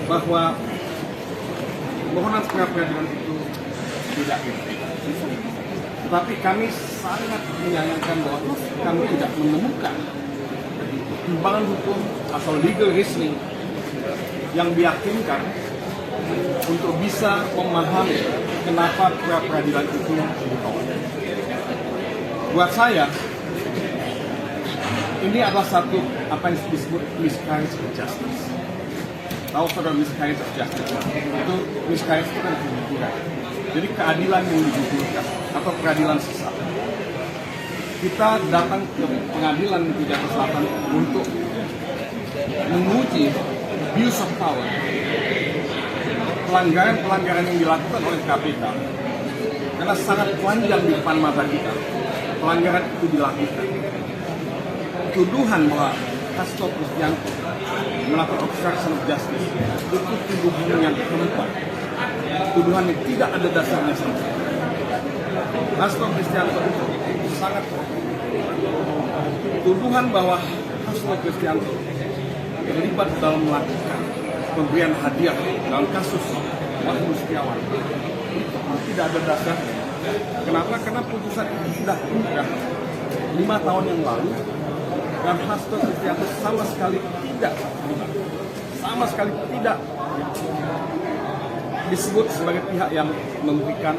bahwa permohonan pra peradilan itu tidak integritas. Tetapi kami sangat menyayangkan bahwa kami tidak menemukan pertimbangan hukum atau legal reasoning yang meyakinkan untuk bisa memahami kenapa pra peradilan itu ditolak. Buat saya, ini adalah satu apa yang disebut miscarriage of justice. Tahu saudara miscarriage of justice? Itu miscarriage itu kan keguguran. Jadi keadilan yang digugurkan atau peradilan sesat. Kita datang ke pengadilan di Jakarta Selatan untuk menguji abuse of power, pelanggaran-pelanggaran yang dilakukan oleh KPK, karena sangat panjang di depan mata kita, pelanggaran itu dilakukan. Tuduhan bahwa Hasto Kristianto melakukan obstruction of justice itu tuduhan yang keempat, tuduhan yang tidak ada dasarnya sama sekali. Hasto Kristianto itu sangat tuduhan bahwa Hasto Kristianto terlibat dalam melakukan pemberian hadiah dalam kasus Wahyu Setiawan itu tidak ada dasar. Kenapa? Karena putusan itu sudah 5 tahun yang lalu dan Hasto Kristianto sama sekali tidak disebut sebagai pihak yang memberikan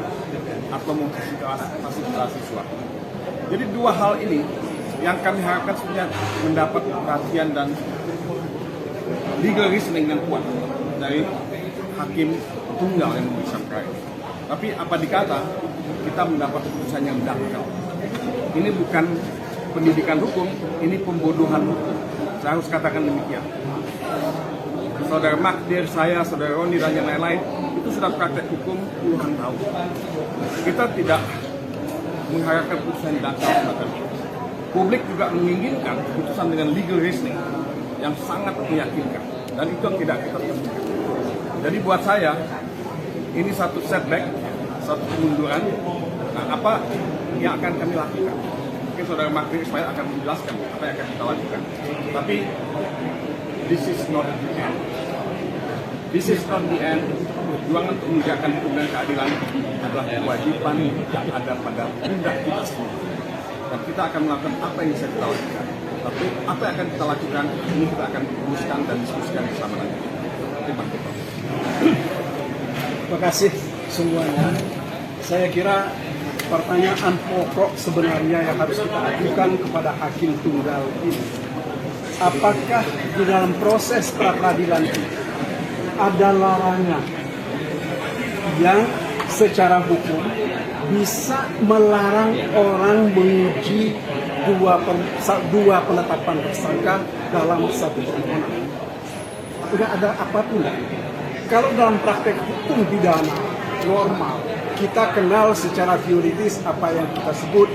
atau memfasilitasi suatu. Jadi dua hal ini yang kami harapkan sebenarnya mendapat perhatian dan legal reasoning yang kuat dari hakim tunggal yang memeriksa perkara ini. Tapi apa dikata, kita mendapat keputusan yang dangkal. Ini bukan pendidikan hukum, ini pembodohan hukum. Saya harus katakan demikian. Saudara Magdir, saya, saudara Roni, dan yang lain-lain, itu sudah praktek hukum puluhan tahun. Kita tidak mengharapkan putusan yang dangkal semacam ini. Publik juga menginginkan putusan dengan legal reasoning yang sangat meyakinkan. Dan itu yang tidak kita temukan. Jadi buat saya, ini satu setback, satu kemunduran. Nah, apa yang akan kami lakukan? Mungkin saudara Magdir Ismail akan menjelaskan apa yang akan kita lakukan. Tapi this is not the end. This is not the end. Perjuangan untuk menegakkan hukum dan keadilan adalah kewajiban yang ada pada pundak kita semua. Dan kita akan melakukan apa yang bisa kita lakukan. Tapi apa yang akan kita lakukan, ini kita akan rumuskan dan diskusikan bersama lagi. Terima kasih. Terima kasih semuanya. Saya kira pertanyaan pokok sebenarnya yang harus kita ajukan kepada hakim tunggal ini, apakah di dalam proses pra peradilan itu ada larangan yang secara hukum bisa melarang orang menguji dua penetapan tersangka dalam satu permohonan? Tidak ada apapun. Kalau dalam praktek hukum pidana normal, kita kenal secara teoritis apa yang kita sebut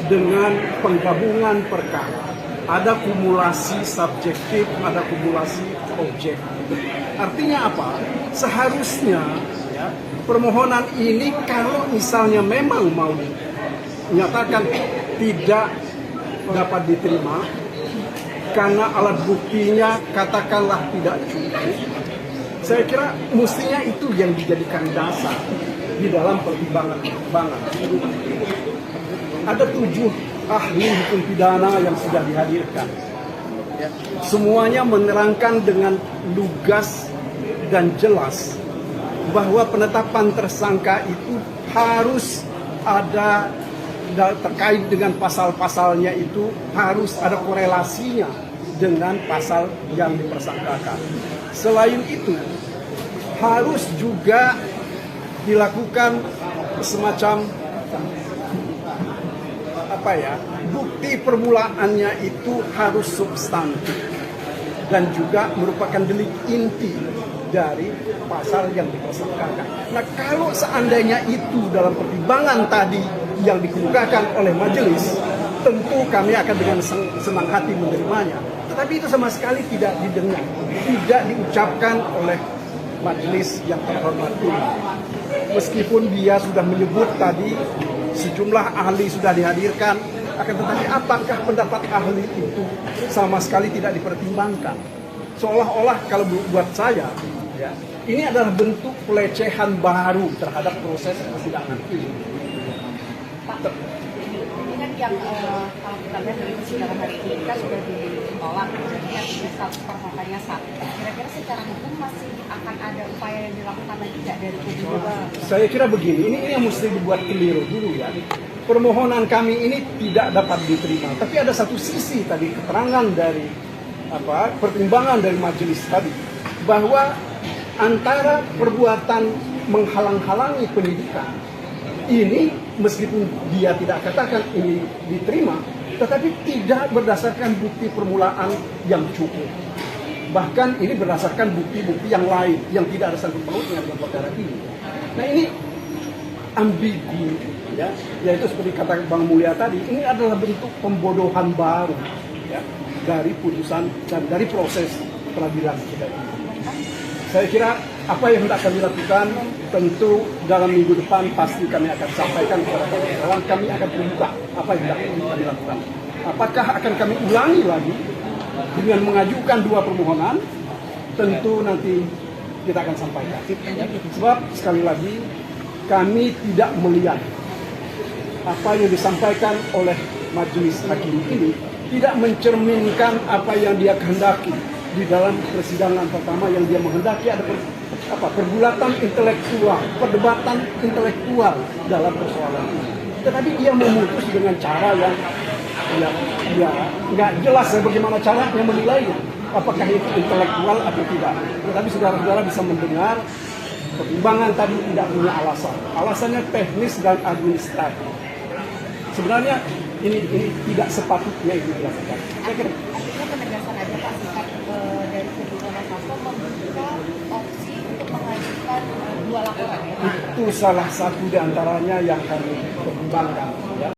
dengan penggabungan perkara. Ada kumulasi subjektif, ada kumulasi objektif. Artinya apa? Seharusnya ya, permohonan ini kalau misalnya memang mau dinyatakan tidak dapat diterima karena alat buktinya katakanlah tidak cukup, saya kira mestinya itu yang dijadikan dasar di dalam pertimbangan. Ada 7 ahli hukum pidana yang sudah dihadirkan. Ya. Semuanya menerangkan dengan lugas dan jelas bahwa penetapan tersangka itu harus ada terkait dengan pasal-pasalnya, itu harus ada korelasinya dengan pasal yang dipersangkakan. Selain itu, harus juga dilakukan semacam bukti permulaannya itu harus substantif dan juga merupakan delik inti dari pasal yang dipersangkakan. Nah, kalau seandainya itu dalam pertimbangan tadi yang dikemukakan oleh majelis, tentu kami akan dengan senang hati menerimanya. Tetapi itu sama sekali tidak didengar, tidak diucapkan oleh majelis yang terhormat ini. Meskipun dia sudah menyebut tadi sejumlah ahli sudah dihadirkan, akan tetapi apakah pendapat ahli itu sama sekali tidak dipertimbangkan? Seolah-olah kalau buat saya, ya, ini adalah bentuk pelecehan baru terhadap proses persidangan ini. Pak, ini kan yang kalau kita lihat dari persidangan hari ini kan sudah ditolak, jadi artinya status tersangkanya sah. Kira-kira secara hukum masih akan ada upaya yang dilakukan lagi tidak dari kubu? Saya kira begini, ini yang mesti dibuat keliru dulu ya. Permohonan kami ini tidak dapat diterima, tapi ada satu sisi tadi keterangan dari pertimbangan dari majelis tadi bahwa antara perbuatan menghalang-halangi pendidikan ini meskipun dia tidak katakan ini diterima, tetapi tidak berdasarkan bukti permulaan yang cukup. Bahkan ini berdasarkan bukti-bukti yang lain yang tidak ada sangkut pautnya dengan perkara ini. Nah ini ambigu, ya, yaitu seperti kata Bang Mulya tadi, ini adalah bentuk pembodohan baru, ya, dari putusan dan dari proses peradilan kita ini. Saya kira apa yang hendak kami lakukan tentu dalam minggu depan pasti kami akan sampaikan kepada kawan-kawan, kami akan terbuka apa yang hendak kami lakukan. Apakah akan kami ulangi lagi dengan mengajukan 2 permohonan? Tentu nanti kita akan sampaikan. Sebab sekali lagi kami tidak melihat apa yang disampaikan oleh majelis hakim ini tidak mencerminkan apa yang dia kehendaki di dalam persidangan pertama. Yang dia menghendaki ada pergulatan intelektual, perdebatan intelektual dalam persoalan ini. Tetapi dia memutus dengan cara yang nggak jelas ya bagaimana caranya menilainya. Apakah itu intelektual atau tidak. Tetapi saudara-saudara bisa mendengar pertimbangan tadi tidak punya alasan. Alasannya teknis dan administratif. Sebenarnya ini tidak sepatutnya itu dilakukan. Artinya penegasan aja Pak, sikap dari kubu Wonosobo membuka opsi untuk mengajukan 2 laporan ya Pak? Itu salah satu di antaranya yang kami pertimbangkan. Ya.